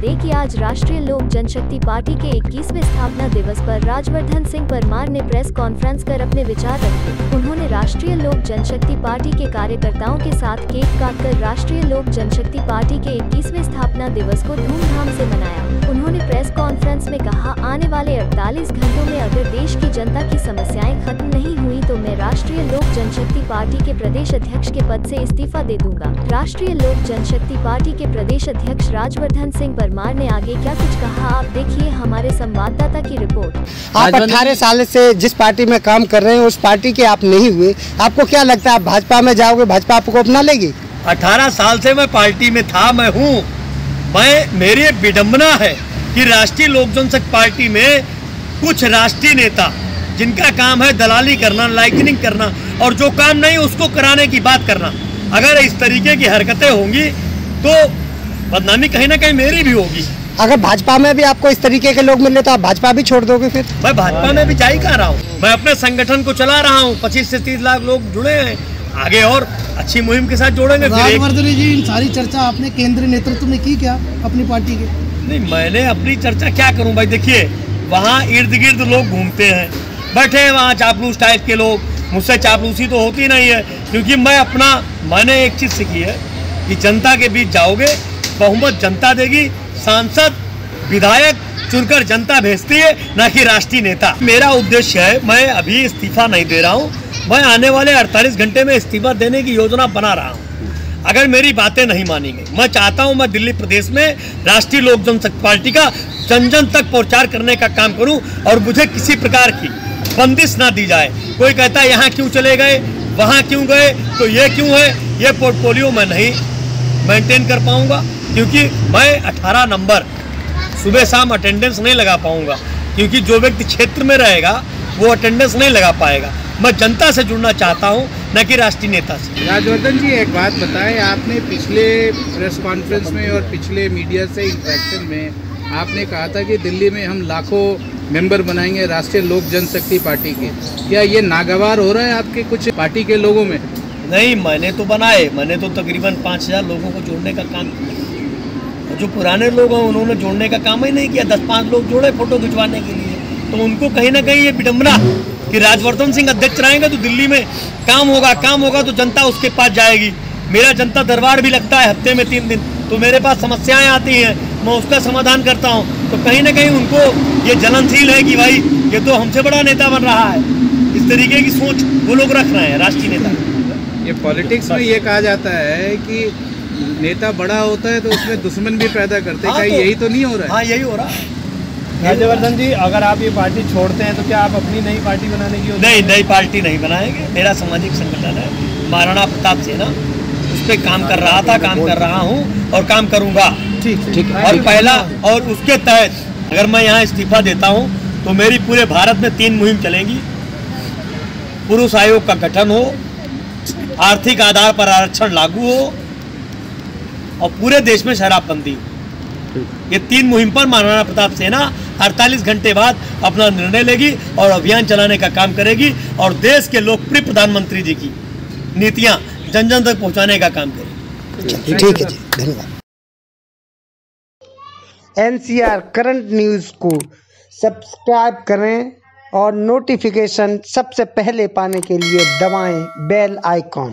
दें कि आज राष्ट्रीय लोक जनशक्ति पार्टी के 21वें स्थापना दिवस पर राजवर्धन सिंह परमार ने प्रेस कॉन्फ्रेंस कर अपने विचार रखे। उन्होंने राष्ट्रीय लोक जनशक्ति पार्टी के कार्यकर्ताओं के साथ केक काटकर राष्ट्रीय लोक जनशक्ति पार्टी के 21वें स्थापना दिवस को धूमधाम से मनाया। उन्होंने प्रेस कॉन्फ्रेंस में कहा, आने वाले 48 घंटों में अगर देश की जनता की समस्याएं खत्म नहीं हुई तो मैं राष्ट्रीय लोक जनशक्ति पार्टी के प्रदेश अध्यक्ष के पद से इस्तीफा दे दूंगा। राष्ट्रीय लोक जनशक्ति पार्टी के प्रदेश अध्यक्ष राजवर्धन सिंह परमार ने आगे क्या कुछ कहा, आप देखिए हमारे संवाददाता की रिपोर्ट। आप 18 साल से जिस पार्टी में काम कर रहे हैं उस पार्टी के आप नहीं हुए, आपको क्या लगता है आप भाजपा में जाओगे, भाजपा आपको अपना लेगी? 18 साल से मैं पार्टी में था, मैं हूँ। मेरी विडंबना है कि राष्ट्रीय लोक जनशक्ति पार्टी में कुछ राष्ट्रीय नेता जिनका काम है दलाली करना, लाइकनिंग करना और जो काम नहीं उसको कराने की बात करना, अगर इस तरीके की हरकतें होंगी तो बदनामी कहीं ना कहीं मेरी भी होगी। अगर भाजपा में भी आपको इस तरीके के लोग मिले तो आप भाजपा भी छोड़ दोगे? फिर मैं भाजपा में भी जा ही कह रहा हूँ, मैं अपने संगठन को चला रहा हूँ, 25 से 30 लाख लोग जुड़े हैं, आगे और अच्छी मुहिम के साथ जोड़ेंगे। राजवर्धन जी, इन सारी चर्चा आपने केंद्रीय नेतृत्व में की क्या अपनी पार्टी के? नहीं, मैंने अपनी चर्चा क्या करूं भाई, देखिए वहाँ इर्द गिर्द लोग घूमते हैं, बैठे हैं वहाँ चापलूस टाइप के लोग। मुझसे चापलूसी तो होती नहीं है, क्योंकि मैंने एक चीज़ सीखी है कि जनता के बीच जाओगे, बहुमत जनता देगी, सांसद विधायक चुनकर जनता भेजती है, ना कि राष्ट्रीय नेता। मेरा उद्देश्य है, मैं अभी इस्तीफा नहीं दे रहा हूँ, मैं आने वाले 48 घंटे में इस्तीफा देने की योजना बना रहा हूँ अगर मेरी बातें नहीं मानी गई। मैं चाहता हूं मैं दिल्ली प्रदेश में राष्ट्रीय लोक जनशक्ति पार्टी का जन जन तक प्रचार करने का काम करूं और मुझे किसी प्रकार की बंदिश ना दी जाए। कोई कहता है यहाँ क्यों चले गए, वहाँ क्यों गए, तो ये क्यों है, ये पोर्टफोलियो मैं नहीं मेंटेन कर पाऊंगा, क्योंकि मैं 18 नंबर सुबह शाम अटेंडेंस नहीं लगा पाऊंगा, क्योंकि जो व्यक्ति क्षेत्र में रहेगा वो अटेंडेंस नहीं लगा पाएगा। मैं जनता से जुड़ना चाहता हूं, न कि राष्ट्रीय नेता से। राजवर्धन जी, एक बात बताएं, आपने पिछले प्रेस कॉन्फ्रेंस में और पिछले मीडिया से इंटरेक्शन में आपने कहा था कि दिल्ली में हम लाखों मेंबर बनाएंगे राष्ट्रीय लोक जनशक्ति पार्टी के। क्या ये नागवार हो रहा है आपके कुछ पार्टी के लोगों में? नहीं, मैंने तो बनाए, मैंने तो तकरीबन 5000 लोगों को जोड़ने का काम किया। जो पुराने लोग हैं उन्होंने जोड़ने का काम ही नहीं किया, 10-5 लोग जोड़े फोटो खिंचवाने के लिए। तो उनको कहीं ना कहीं ये विडंबना कि राजवर्धन सिंह अध्यक्ष रहेंगे तो दिल्ली में काम होगा तो जनता उसके पास जाएगी। मेरा जनता दरबार भी लगता है हफ्ते में 3 दिन, तो मेरे पास समस्याएं आती हैं, मैं उसका समाधान करता हूं। तो कहीं ना कहीं उनको ये जलनशील है कि भाई ये तो हमसे बड़ा नेता बन रहा है, इस तरीके की सोच वो लोग रख रहे हैं राष्ट्रीय नेता। ये पॉलिटिक्स में ये कहा जाता है कि नेता बड़ा होता है तो उसमें दुश्मन भी पैदा करते हैं, कहीं यही तो नहीं हो रहा है? हाँ, यही हो रहा है। राजवर्धन जी, अगर आप ये पार्टी छोड़ते हैं तो क्या आप अपनी नई पार्टी बनाने की? नहीं, नई पार्टी नहीं बनाएंगे। मेरा सामाजिक संगठन है महाराणा प्रताप सेना, उस पर काम कर रहा था, काम कर रहा हूँ और काम करूँगा। ठीक। और पहला और उसके तहत अगर मैं यहाँ इस्तीफा देता हूँ तो मेरी पूरे भारत में 3 मुहिम चलेंगी। पुरुष आयोग का गठन हो, आर्थिक आधार पर आरक्षण लागू हो और पूरे देश में शराबबंदी हो। ये 3 मुहिम पर महाराणा प्रताप सेना 48 घंटे बाद अपना निर्णय लेगी और अभियान चलाने का काम करेगी और देश के लोकप्रिय प्रधानमंत्री जी की नीतियां जन जन तक पहुंचाने का काम करेगी। ठीक है जी, धन्यवाद। NCR करंट न्यूज़ को सब्सक्राइब करें और नोटिफिकेशन सबसे पहले पाने के लिए दबाएं बेल आइकॉन।